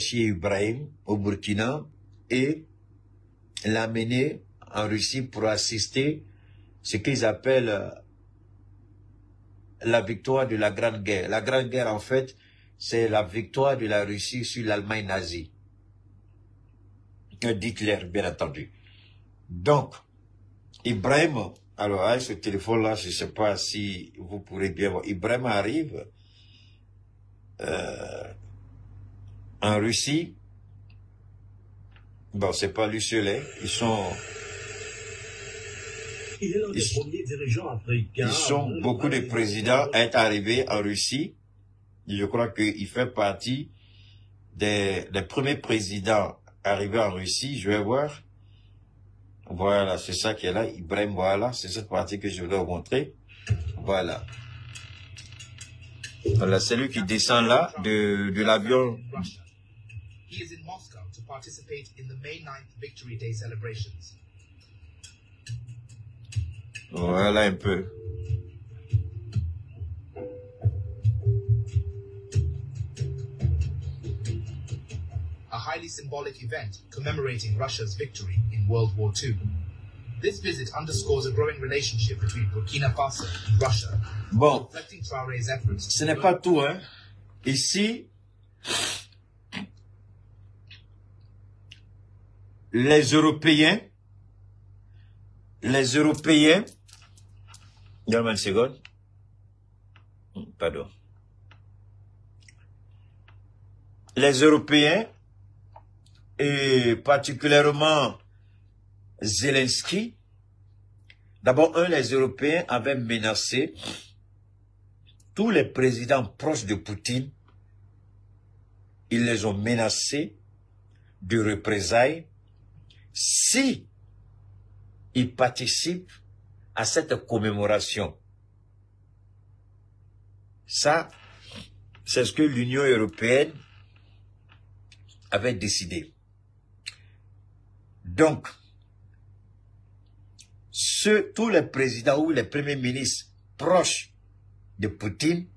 chez Ibrahim au Burkina et l'amener en Russie pour assister ce qu'ils appellent la victoire de la Grande Guerre. La Grande Guerre, en fait, c'est la victoire de la Russie sur l'Allemagne nazie. d'Hitler, bien entendu. Donc, Ibrahim, alors avec ce téléphone-là, je ne sais pas si vous pourrez bien voir, Ibrahim arrive en Russie. Bon, c'est pas lui seul, hein. Ils sont beaucoup de présidents à être arrivés en Russie. Je crois qu'il fait partie des premiers présidents arrivés en Russie. Je vais voir. Voilà, c'est ça qui est là. Ibrahim, voilà, c'est cette partie que je voulais vous montrer. Voilà. Voilà, c'est lui qui descend là de l'avion. He is in Moscow to participate in the May 9th Victory Day celebrations. Voilà un peu. A highly symbolic event commemorating Russia's victory in World War II. This visit underscores a growing relationship between Burkina Faso and Russia. Bon, Reflecting Traoré's efforts. Ce n'est pas tout, hein. Ici, les Européens, donne-moi une seconde, pardon, les Européens, et particulièrement Zelensky, d'abord, les Européens avaient menacé tous les présidents proches de Poutine, ils les ont menacés de représailles si ils participent à cette commémoration. Ça, c'est ce que l'Union européenne avait décidé. Donc, tous les présidents ou les premiers ministres proches de Poutine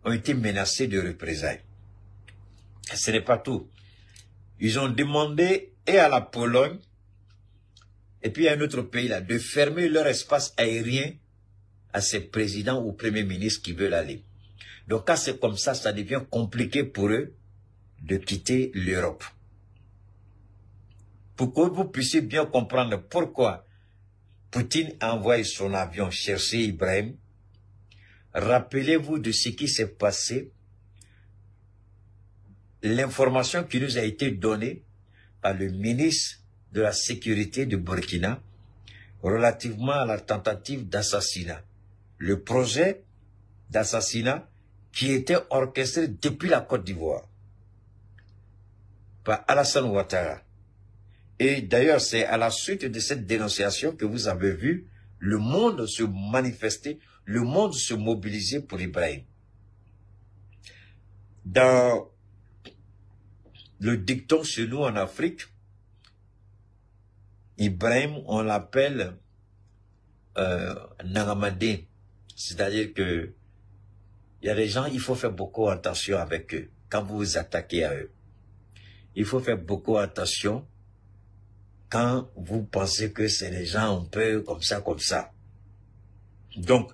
ont été menacés de représailles. Et ce n'est pas tout. Ils ont demandé et à la Pologne et puis à un autre pays là de fermer leur espace aérien à ces présidents ou premiers ministres qui veulent aller. Donc quand c'est comme ça devient compliqué pour eux de quitter l'Europe. Pour que vous puissiez bien comprendre pourquoi Poutine a envoyé son avion chercher Ibrahim, rappelez-vous de ce qui s'est passé, l'information qui nous a été donnée par le ministre de la Sécurité de Burkina relativement à la tentative d'assassinat. Le projet d'assassinat qui était orchestré depuis la Côte d'Ivoire par Alassane Ouattara. Et d'ailleurs, c'est à la suite de cette dénonciation que vous avez vu le monde se manifester, le monde se mobiliser pour Ibrahim. Dans le dicton chez nous en Afrique, Ibrahim, on l'appelle Nangamadé. C'est-à-dire que il y a des gens, il faut faire beaucoup attention avec eux quand vous vous attaquez à eux. Il faut faire beaucoup attention quand vous pensez que c'est des gens un peu comme ça, comme ça. Donc,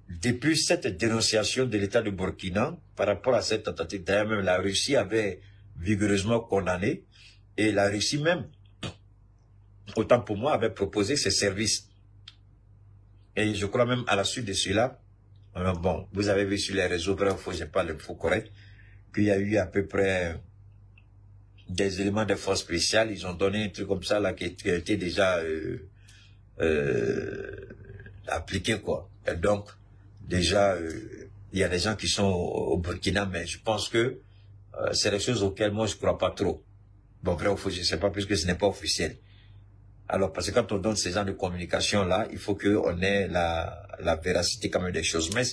depuis cette dénonciation de l'État de Burkina, par rapport à cette tentative, d'ailleurs même la Russie avait vigoureusement condamné, et la Russie même, autant pour moi, avait proposé ses services. Et je crois même à la suite de cela, bon, vous avez vu sur les réseaux, vrai ou faux, j'ai pas le faux correct, qu'il y a eu à peu près des éléments de force spéciale, ils ont donné un truc comme ça là qui a été déjà appliqué quoi. Et donc déjà il y a des gens qui sont au Burkina, mais je pense que c'est des choses auxquelles moi je crois pas trop. Bon, vrai ou faux, je sais pas puisque ce n'est pas officiel. Alors parce que quand on donne ces genres de communication là, il faut qu'on ait la véracité quand même des choses. Mais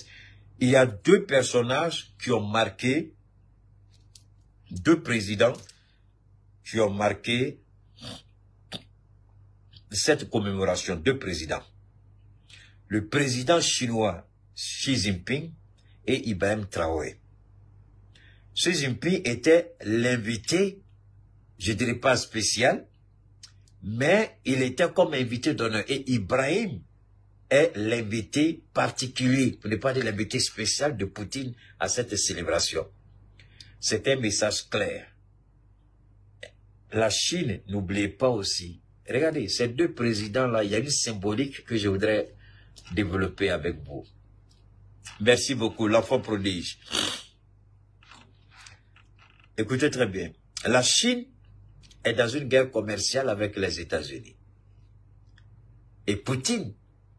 il y a deux personnages qui ont marqué, deux présidents qui ont marqué cette commémoration, deux présidents. Le président chinois Xi Jinping et Ibrahim Traoré. Xi Jinping était l'invité, je dirais pas spécial, mais il était comme invité d'honneur. Et Ibrahim est l'invité particulier, pour ne pas dire l'invité spécial de Poutine à cette célébration. C'est un message clair. La Chine, n'oubliez pas aussi, regardez, ces deux présidents-là, il y a une symbolique que je voudrais développer avec vous. Merci beaucoup, l'enfant prodige. Écoutez très bien. La Chine est dans une guerre commerciale avec les États-Unis. Et Poutine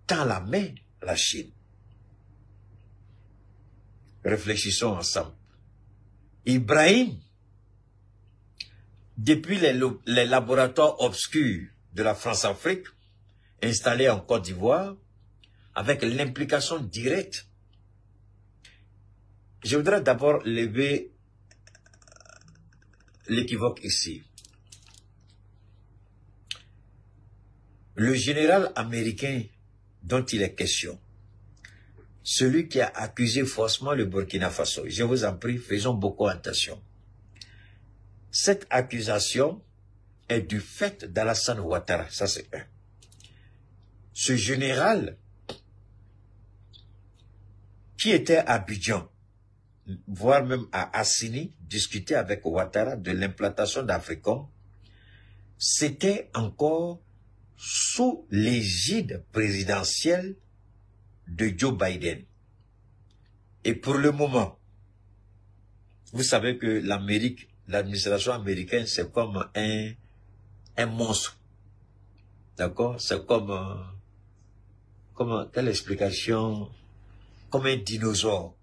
tend la main à la Chine. Réfléchissons ensemble. Ibrahim, depuis les laboratoires obscurs de la France-Afrique, installés en Côte d'Ivoire, avec l'implication directe, je voudrais d'abord lever l'équivoque ici. Le général américain dont il est question, celui qui a accusé faussement le Burkina Faso, je vous en prie, faisons beaucoup attention. Cette accusation est du fait d'Alassane Ouattara, ça c'est un. Ce général qui était à Abidjan, voire même à Assini, discuter avec Ouattara de l'implantation d'Africom, c'était encore sous l'égide présidentielle de Joe Biden. Et pour le moment, vous savez que l'Amérique, l'administration américaine, c'est comme un monstre. D'accord? C'est comme, quelle explication? Comme un dinosaure.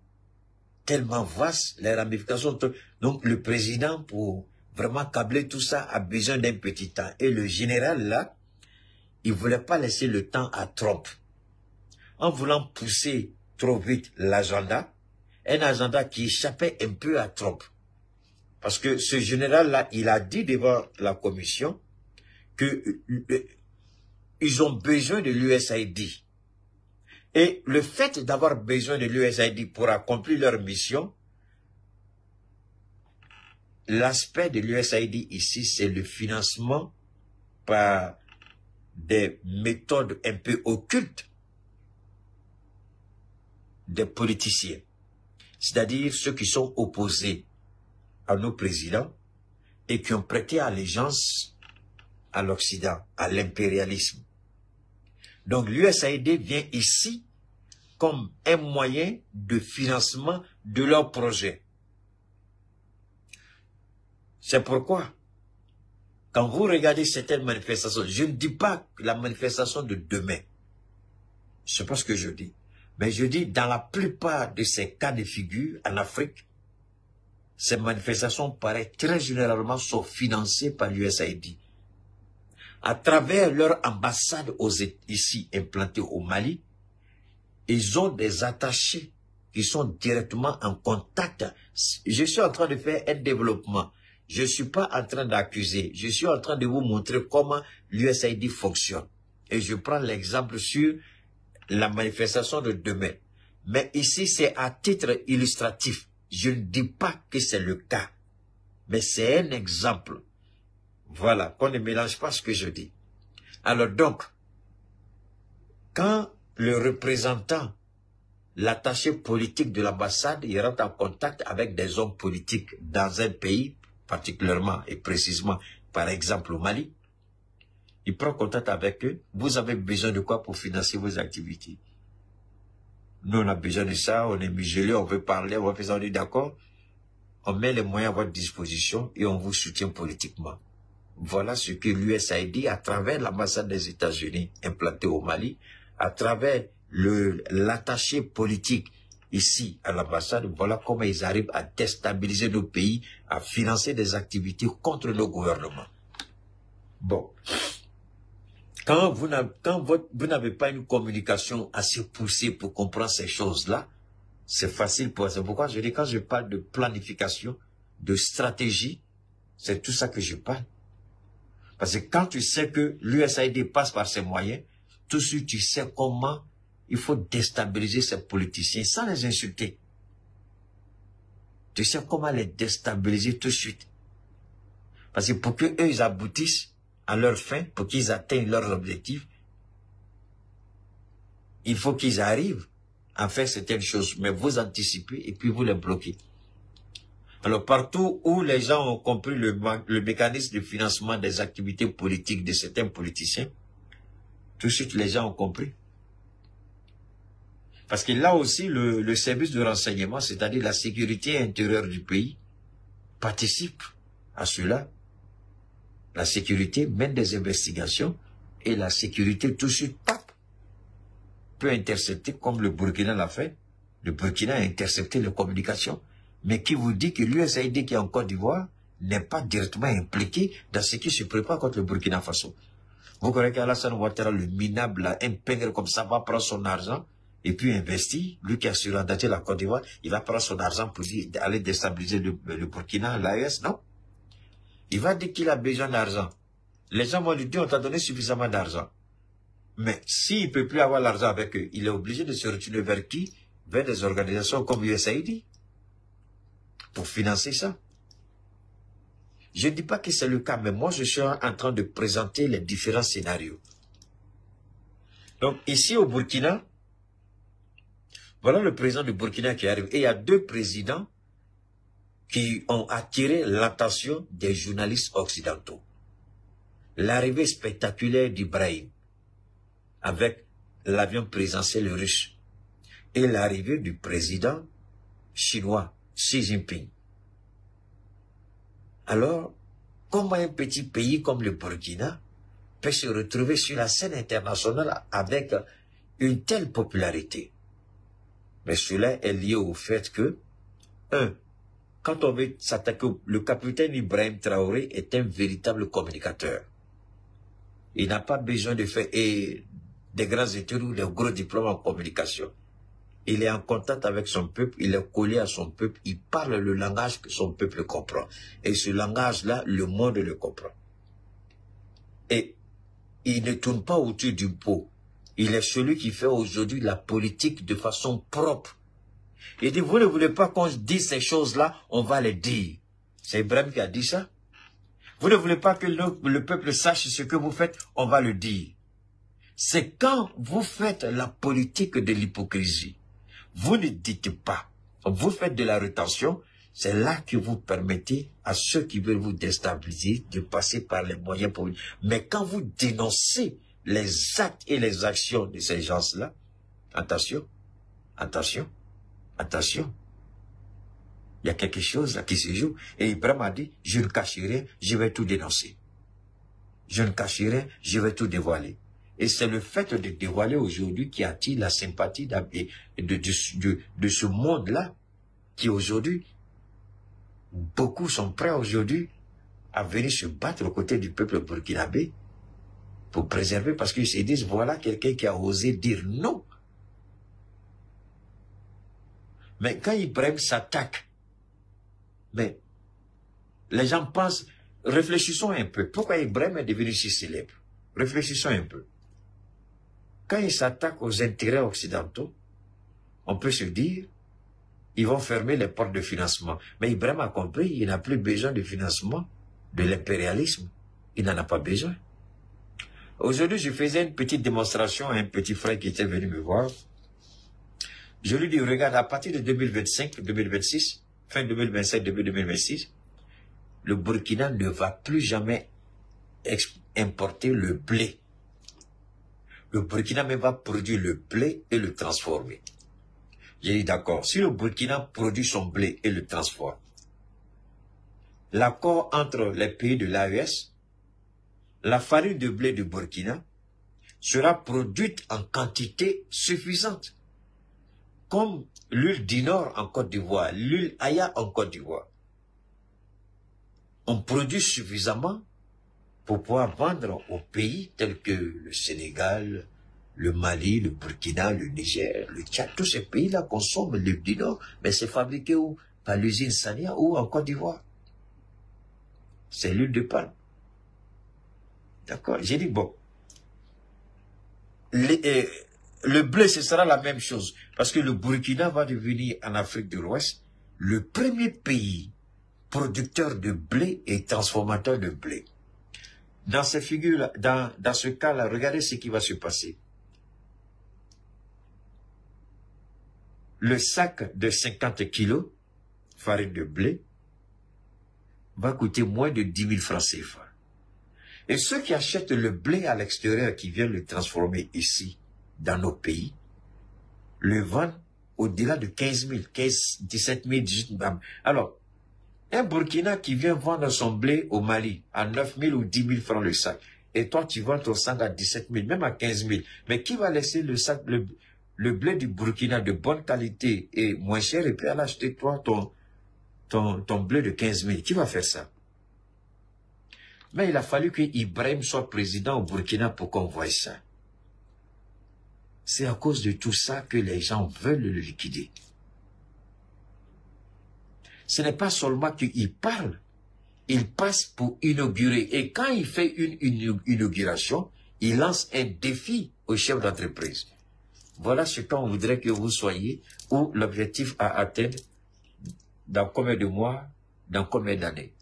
Tellement vaste, les ramifications. Donc le président, pour vraiment câbler tout ça, a besoin d'un petit temps. Et le général, là, il ne voulait pas laisser le temps à Trump. En voulant pousser trop vite l'agenda, un agenda qui échappait un peu à Trump. Parce que ce général-là, il a dit devant la commission que ils ont besoin de l'USAID. Et le fait d'avoir besoin de l'USAID pour accomplir leur mission, l'aspect de l'USAID ici, c'est le financement par des méthodes un peu occultes des politiciens. C'est-à-dire ceux qui sont opposés à nos présidents et qui ont prêté allégeance à l'Occident, à l'impérialisme. Donc l'USAID vient ici comme un moyen de financement de leurs projets. C'est pourquoi, quand vous regardez certaines manifestations, je ne dis pas la manifestation de demain, c'est pas ce que je dis, mais je dis dans la plupart de ces cas de figure en Afrique, ces manifestations, paraît très généralement, sont financées par l'USAID. À travers leur ambassade ici implantée au Mali, ils ont des attachés qui sont directement en contact. Je suis en train de faire un développement. Je ne suis pas en train d'accuser. Je suis en train de vous montrer comment l'USAID fonctionne. Et je prends l'exemple sur la manifestation de demain. Mais ici, c'est à titre illustratif. Je ne dis pas que c'est le cas. Mais c'est un exemple. Voilà, qu'on ne mélange pas ce que je dis. Alors donc, quand le représentant, l'attaché politique de l'ambassade, il rentre en contact avec des hommes politiques dans un pays, particulièrement et précisément, par exemple au Mali, il prend contact avec eux. Vous avez besoin de quoi pour financer vos activités? Nous, on a besoin de ça, on est muselé, on veut parler, on va faire ça, on est d'accord. On met les moyens à votre disposition et on vous soutient politiquement. Voilà ce que l'USAID, à travers l'ambassade des États-Unis implantée au Mali, à travers l'attaché politique ici à l'ambassade, voilà comment ils arrivent à déstabiliser nos pays, à financer des activités contre nos gouvernements. Bon. Quand vous n'avez pas une communication assez poussée pour comprendre ces choses-là, c'est facile pour vous. C'est pourquoi je dis, quand je parle de planification, de stratégie, c'est tout ça que je parle. Parce que quand tu sais que l'USAID passe par ses moyens, tout de suite tu sais comment il faut déstabiliser ces politiciens sans les insulter. Tu sais comment les déstabiliser tout de suite. Parce que pour qu'eux, ils aboutissent à leur fin, pour qu'ils atteignent leurs objectifs, il faut qu'ils arrivent à faire certaines choses, mais vous anticipez et puis vous les bloquez. Alors partout où les gens ont compris le mécanisme de financement des activités politiques de certains politiciens, tout de suite les gens ont compris. Parce que là aussi, le service de renseignement, c'est-à-dire la sécurité intérieure du pays, participe à cela. La sécurité mène des investigations et la sécurité tout de suite, pap, peut intercepter comme le Burkina l'a fait. Le Burkina a intercepté les communications. Mais qui vous dit que l'USAID qui est en Côte d'Ivoire n'est pas directement impliqué dans ce qui se prépare contre le Burkina Faso. Vous connaissez qu'Alassane Ouattara, le minable, là, un pingre comme ça, va prendre son argent et puis investir. Lui qui a surrendaté la Côte d'Ivoire, il va prendre son argent pour aller déstabiliser le Burkina, l'AES, non? Il va dire qu'il a besoin d'argent. Les gens vont lui dire, on t'a donné suffisamment d'argent. Mais s'il ne peut plus avoir l'argent avec eux, il est obligé de se retourner vers qui? Vers des organisations comme USAID. Pour financer ça. Je ne dis pas que c'est le cas, mais moi je suis en train de présenter les différents scénarios. Donc ici au Burkina, voilà le président du Burkina qui arrive. Et il y a deux présidents qui ont attiré l'attention des journalistes occidentaux. L'arrivée spectaculaire d'Ibrahim avec l'avion présidentiel russe et l'arrivée du président chinois Xi Jinping. Alors, comment un petit pays comme le Burkina peut se retrouver sur la scène internationale avec une telle popularité? Mais cela est lié au fait que, quand on veut s'attaquer, le capitaine Ibrahim Traoré est un véritable communicateur. Il n'a pas besoin de faire des grands études ou des gros diplômes en communication. Il est en contact avec son peuple, il est collé à son peuple, il parle le langage que son peuple comprend. Et ce langage-là, le monde le comprend. Et il ne tourne pas autour du pot. Il est celui qui fait aujourd'hui la politique de façon propre. Il dit, vous ne voulez pas qu'on dise ces choses-là, on va les dire. C'est Ibrahim qui a dit ça. Vous ne voulez pas que le peuple sache ce que vous faites, on va le dire. C'est quand vous faites la politique de l'hypocrisie. Vous ne dites pas, vous faites de la rétention, c'est là que vous permettez à ceux qui veulent vous déstabiliser de passer par les moyens pour... Mais quand vous dénoncez les actes et les actions de ces gens-là, attention, attention, attention. Il y a quelque chose là qui se joue. Et Ibrahim a dit, je ne cacherai rien, je vais tout dénoncer. Je ne cacherai rien, je vais tout dévoiler. Et c'est le fait de dévoiler aujourd'hui qui attire la sympathie de ce monde-là, qui aujourd'hui, beaucoup sont prêts aujourd'hui à venir se battre aux côtés du peuple burkinabé pour préserver, parce qu'ils se disent, voilà quelqu'un qui a osé dire non. Mais quand Ibrahim s'attaque, mais les gens pensent, réfléchissons un peu, pourquoi Ibrahim est devenu si célèbre? Réfléchissons un peu. Quand ils s'attaquent aux intérêts occidentaux, on peut se dire, ils vont fermer les portes de financement. Mais Ibrahim a compris, il n'a plus besoin de financement de l'impérialisme. Il n'en a pas besoin. Aujourd'hui, je faisais une petite démonstration à un petit frère qui était venu me voir. Je lui dis, regarde, à partir de 2025, 2026, fin 2025, début 2026, le Burkina ne va plus jamais importer le blé. Le Burkina même va produire le blé et le transformer. J'ai dit d'accord, si le Burkina produit son blé et le transforme, l'accord entre les pays de l'AES, la farine de blé du Burkina sera produite en quantité suffisante. Comme l'huile d'Inor en Côte d'Ivoire, l'huile Aya en Côte d'Ivoire. On produit suffisamment pour pouvoir vendre aux pays tels que le Sénégal, le Mali, le Burkina, le Niger, le Tchad. Tous ces pays-là consomment l'huile d'Inor, mais c'est fabriqué où? Par l'usine Sania ou en Côte d'Ivoire. C'est l'huile de palme. D'accord? J'ai dit, bon, le blé, ce sera la même chose. Parce que le Burkina va devenir en Afrique de l'Ouest le premier pays producteur de blé et transformateur de blé. Dans ces figures, dans ce cas-là, regardez ce qui va se passer. Le sac de 50 kilos, farine de blé, va coûter moins de 10 000 francs CFA. Et ceux qui achètent le blé à l'extérieur, qui viennent le transformer ici, dans nos pays, le vendent au-delà de 15 000, 17 000, 18 000. Alors, un Burkina qui vient vendre son blé au Mali à 9 000 ou 10 000 francs le sac, et toi tu vends ton sac à 17 000, même à 15 000, mais qui va laisser le sac, le blé du Burkina de bonne qualité et moins cher, et puis aller acheter toi ton blé de 15 000, qui va faire ça? Mais il a fallu que Ibrahim soit président au Burkina pour qu'on voie ça. C'est à cause de tout ça que les gens veulent le liquider. Ce n'est pas seulement qu'il parle, il passe pour inaugurer. Et quand il fait une inauguration, il lance un défi au chef d'entreprise. Voilà ce qu'on voudrait que vous soyez, ou l'objectif à atteindre dans combien de mois, dans combien d'années.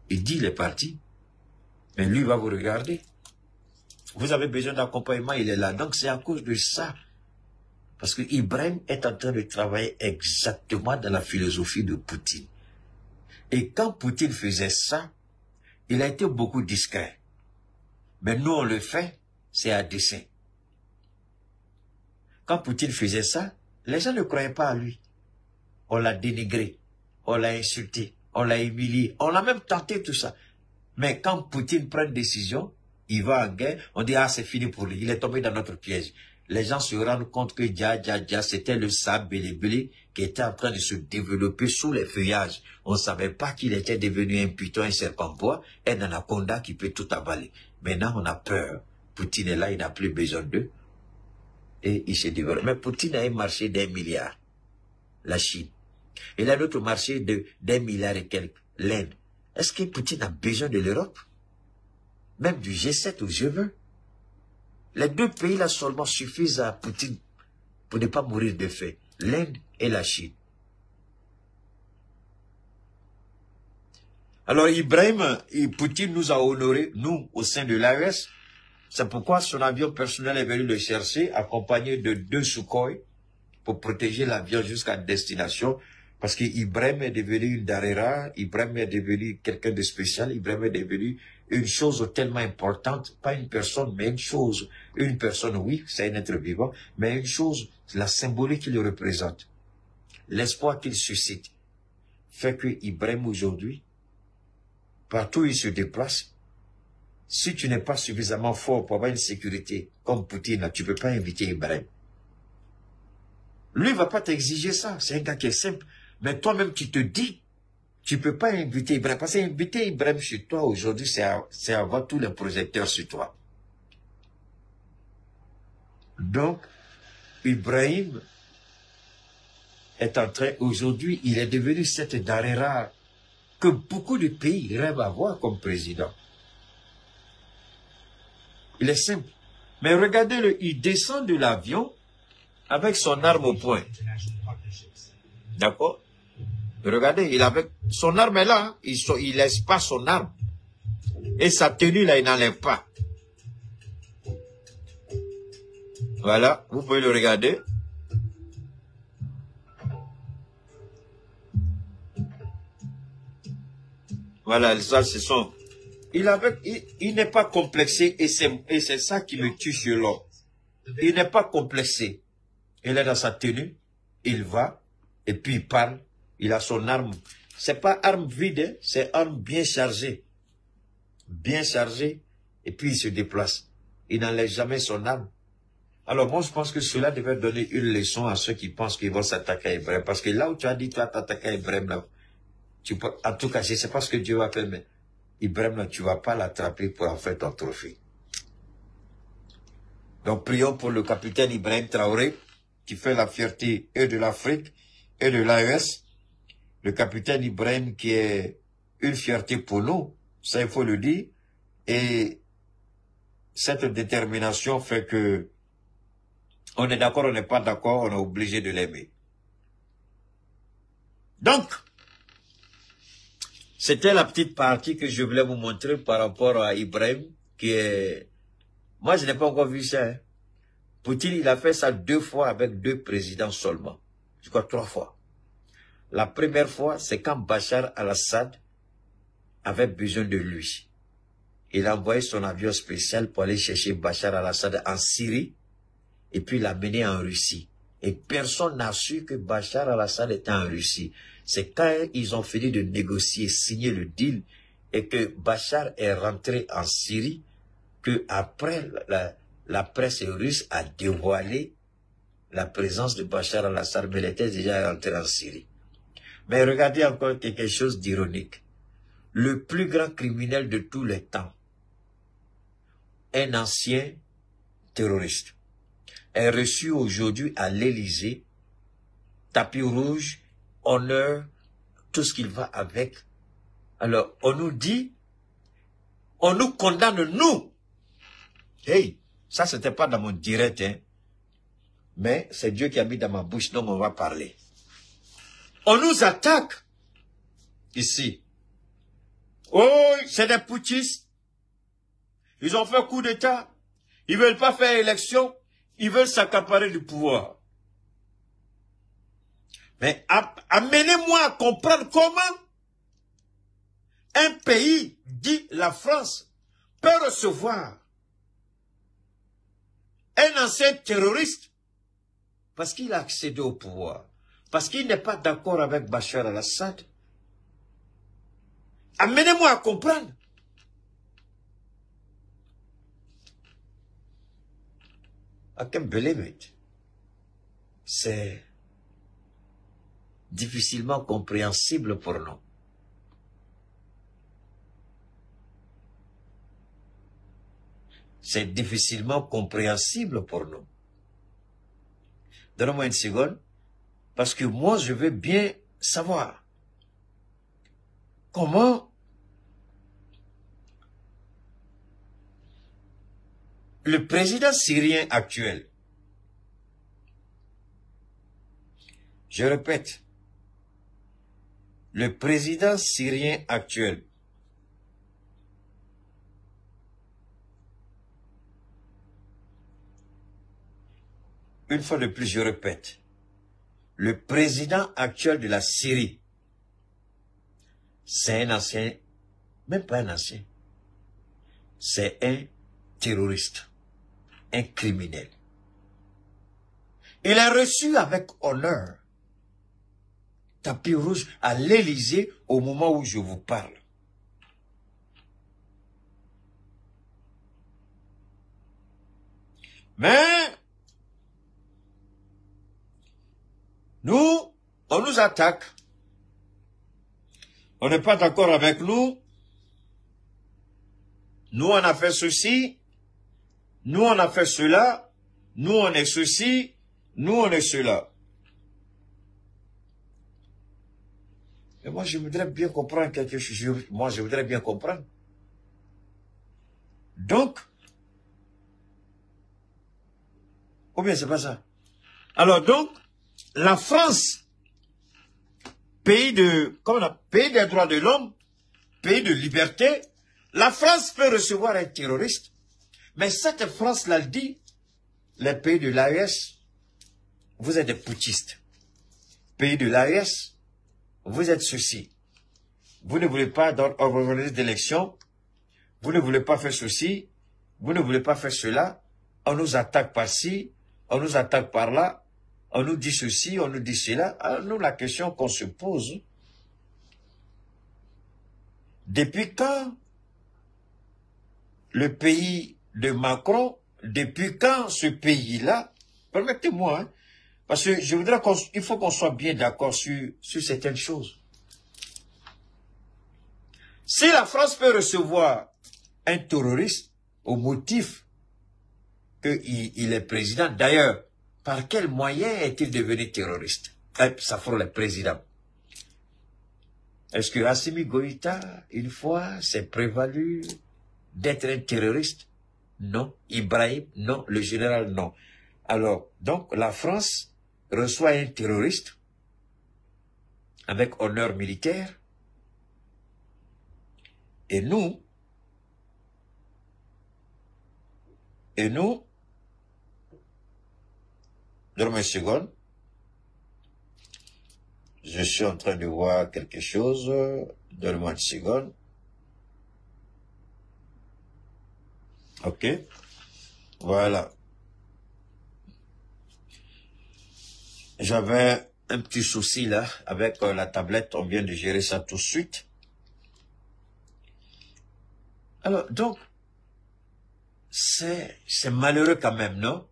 Il dit, il est parti, mais lui va vous regarder. Vous avez besoin d'accompagnement, il est là. Donc c'est à cause de ça. Parce que Ibrahim est en train de travailler exactement dans la philosophie de Poutine. Et quand Poutine faisait ça, il a été beaucoup discret. Mais nous, on le fait, c'est à dessein. Quand Poutine faisait ça, les gens ne croyaient pas à lui. On l'a dénigré, on l'a insulté, on l'a humilié, on a même tenté tout ça. Mais quand Poutine prend une décision, il va en guerre, on dit, ah, c'est fini pour lui, il est tombé dans notre piège. Les gens se rendent compte que c'était le sable belé qui était en train de se développer sous les feuillages. On ne savait pas qu'il était devenu un python, un serpent bois, un anaconda qui peut tout avaler. Maintenant, on a peur. Poutine est là, il n'a plus besoin d'eux. Et il se développe. Mais Poutine a un marché d'1 milliard. La Chine. Il a d'autres marché d'1 milliard et quelques. L'Inde. Est-ce que Poutine a besoin de l'Europe? Même du G7 ou G20? Les deux pays-là seulement suffisent à Poutine pour ne pas mourir de faim. L'Inde et la Chine. Alors Ibrahim, Poutine nous a honorés, nous, au sein de l'AES. C'est pourquoi son avion personnel est venu le chercher, accompagné de 2 Sukhoi, pour protéger l'avion jusqu'à destination. Parce qu'Ibrahim est devenu une darera, Ibrahim est devenu quelqu'un de spécial, Ibrahim est devenu une chose tellement importante, pas une personne, mais une chose. Une personne, oui, c'est un être vivant, mais une chose, la symbolique qu'il représente, l'espoir qu'il suscite, fait que Ibrahim aujourd'hui, partout où il se déplace, si tu n'es pas suffisamment fort pour avoir une sécurité, comme Poutine, tu ne peux pas inviter Ibrahim. Lui ne va pas t'exiger ça, c'est un gars qui est simple. Mais toi-même, tu te dis, tu ne peux pas inviter Ibrahim. Parce qu'inviter Ibrahim chez toi aujourd'hui, c'est avoir tous les projecteurs sur toi. Donc, Ibrahim est en train, aujourd'hui, il est devenu cette darera que beaucoup de pays rêvent avoir comme président. Il est simple. Mais regardez-le, il descend de l'avion avec son arme au poing. D'accord? Regardez, il avec son arme est là, hein? Il laisse pas son arme. Et sa tenue là, il n'enlève pas. Voilà, vous pouvez le regarder. Voilà, ça ce sont. Il n'est pas complexé et c'est ça qui me tue sur l'homme. Il n'est pas complexé. Il est dans sa tenue, il va et puis il parle. Il a son arme. C'est pas arme vide, c'est arme bien chargée. Bien chargée. Et puis il se déplace. Il n'enlève jamais son arme. Alors moi je pense que cela devait donner une leçon à ceux qui pensent qu'ils vont s'attaquer à Ibrahim. Parce que là où tu as dit tu vas t'attaquer à Ibrahim, là, en tout cas je ne sais pas ce que Dieu va faire, mais Ibrahim, là, tu ne vas pas l'attraper pour en faire ton trophée. Donc prions pour le capitaine Ibrahim Traoré, qui fait la fierté et de l'Afrique et de l'AES. Le capitaine Ibrahim qui est une fierté pour nous, ça il faut le dire, et cette détermination fait que on est d'accord, on n'est pas d'accord, on est obligé de l'aimer. Donc, c'était la petite partie que je voulais vous montrer par rapport à Ibrahim, qui est... Moi, je n'ai pas encore vu ça. Hein. Poutine, il a fait ça 2 fois avec 2 présidents seulement. Je crois 3 fois. La première fois, c'est quand Bachar al-Assad avait besoin de lui. Il a envoyé son avion spécial pour aller chercher Bachar al-Assad en Syrie et puis l'amener en Russie. Et personne n'a su que Bachar al-Assad était en Russie. C'est quand ils ont fini de négocier, signer le deal et que Bachar est rentré en Syrie que après la presse russe a dévoilé la présence de Bachar al-Assad, mais il était déjà rentré en Syrie. Mais regardez encore quelque chose d'ironique. Le plus grand criminel de tous les temps, un ancien terroriste, est reçu aujourd'hui à l'Élysée, tapis rouge, honneur, tout ce qu'il va avec. Alors, on nous dit, on nous condamne, nous. Hey, ça c'était pas dans mon direct, hein. Mais c'est Dieu qui a mis dans ma bouche, donc on va parler. On nous attaque, ici. Oh, c'est des putschistes. Ils ont fait coup d'État. Ils veulent pas faire élection. Ils veulent s'accaparer du pouvoir. Mais amenez-moi à comprendre comment un pays, dit la France, peut recevoir un ancien terroriste parce qu'il a accédé au pouvoir, parce qu'il n'est pas d'accord avec Bachar al-Assad. Amenez-moi à comprendre. I can't believe it. C'est difficilement compréhensible pour nous. C'est difficilement compréhensible pour nous. Donnez-moi une seconde, parce que moi, je veux bien savoir comment le président syrien actuel, je répète, le président syrien actuel, une fois de plus, je répète, le président actuel de la Syrie, c'est un ancien, même pas un ancien, c'est un terroriste, un criminel. Il est reçu avec honneur, tapis rouge à l'Élysée au moment où je vous parle. Mais nous, on nous attaque. On n'est pas d'accord avec nous. Nous, on a fait ceci. Nous, on a fait cela. Nous, on est ceci. Nous, on est cela. Et moi, je voudrais bien comprendre quelque chose. Moi, je voudrais bien comprendre. Donc, ou bien c'est pas ça. Alors donc, la France, pays pays des droits de l'homme, pays de liberté, la France peut recevoir un terroriste. Mais cette France-là dit, les pays de l'AES, vous êtes des putschistes. Pays de l'AES, vous êtes ceci. Vous ne voulez pas organiser d'élection, vous ne voulez pas faire ceci, vous ne voulez pas faire cela, on nous attaque par-ci, on nous attaque par-là, on nous dit ceci, on nous dit cela. Alors nous, la question qu'on se pose, depuis quand le pays de Macron, depuis quand ce pays-là, permettez-moi, hein, parce que je voudrais il faut qu'on soit bien d'accord sur certaines choses. Si la France peut recevoir un terroriste au motif qu'il est président, d'ailleurs, par quel moyen est-il devenu terroriste? Ça fera le président. Est-ce que Assimi Goïta, une fois, s'est prévalu d'être un terroriste? Non. Ibrahim, non. Le général, non. Alors, donc, la France reçoit un terroriste avec honneur militaire. Et nous, donne-moi une seconde. Je suis en train de voir quelque chose. Donne-moi une seconde. Ok. Voilà. J'avais un petit souci là avec la tablette. On vient de gérer ça tout de suite. Alors, donc, c'est malheureux quand même, non?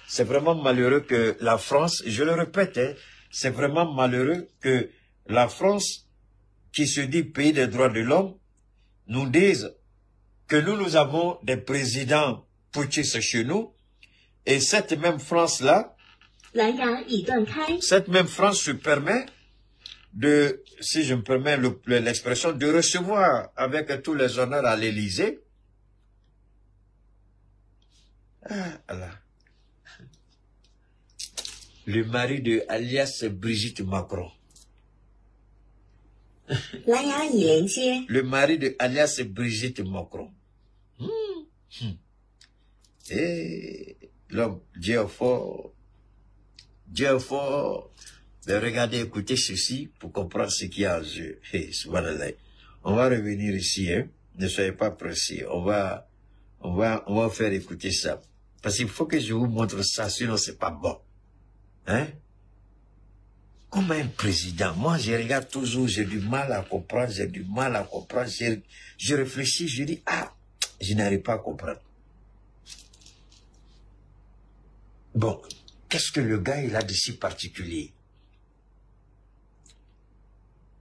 C'est vraiment malheureux que la France, je le répète, hein, c'est vraiment malheureux que la France, qui se dit pays des droits de l'homme, nous dise que nous avons des présidents putschistes chez nous, et cette même France-là, cette même France se permet de, si je me permets l'expression, de recevoir avec tous les honneurs à l'Élysée. Ah, là. Le mari de alias Brigitte Macron. Le mari de alias Brigitte Macron. Et l'homme, Dieu est fort. Dieu est fort. Mais regardez, écoutez ceci pour comprendre ce qu'il y a en jeu. Hey, subhanallah. On va revenir ici, hein. Ne soyez pas pressés. On va faire écouter ça. Parce qu'il faut que je vous montre ça, sinon c'est pas bon. Hein? Comme un président, moi je regarde toujours, j'ai du mal à comprendre, je réfléchis, je dis, ah, je n'arrive pas à comprendre. Bon, qu'est-ce que le gars il a de si particulier?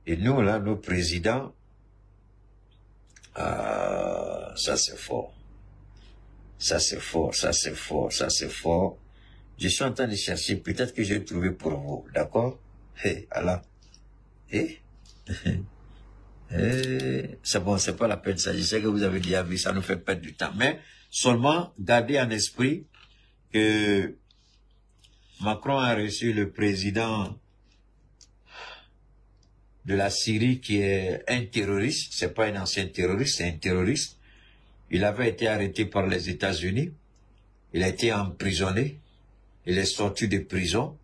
Et nous là, nos présidents, ah, ça c'est fort. Ça c'est fort, ça c'est fort, ça c'est fort. Je suis en train de chercher, peut-être que j'ai trouvé pour vous, d'accord? Hey, Allah. C'est bon, c'est pas la peine ça. Je sais que vous avez déjà vu, ça nous fait perdre du temps. Mais seulement, gardez en esprit que Macron a reçu le président de la Syrie qui est un terroriste. C'est pas un ancien terroriste, c'est un terroriste. Il avait été arrêté par les États-Unis. Il a été emprisonné. Il est sorti de prison.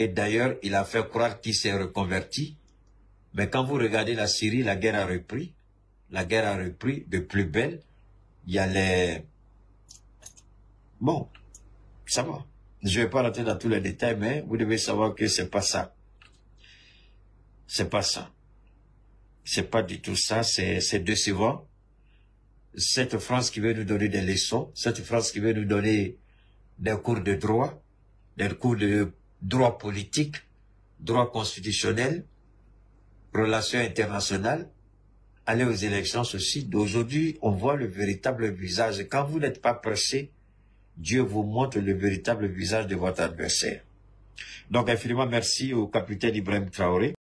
Et d'ailleurs, il a fait croire qu'il s'est reconverti. Mais quand vous regardez la Syrie, la guerre a repris. La guerre a repris de plus belle. Il y a les... Bon, ça va. Je ne vais pas rentrer dans tous les détails, mais vous devez savoir que c'est pas ça. C'est pas ça. C'est pas du tout ça. C'est décevant. Cette France qui veut nous donner des leçons, cette France qui veut nous donner des cours de droit, des cours de droit politique, droit constitutionnel, relations internationales, aller aux élections, ceci. D'aujourd'hui, on voit le véritable visage. Quand vous n'êtes pas pressé, Dieu vous montre le véritable visage de votre adversaire. Donc, infiniment merci au capitaine Ibrahim Traoré.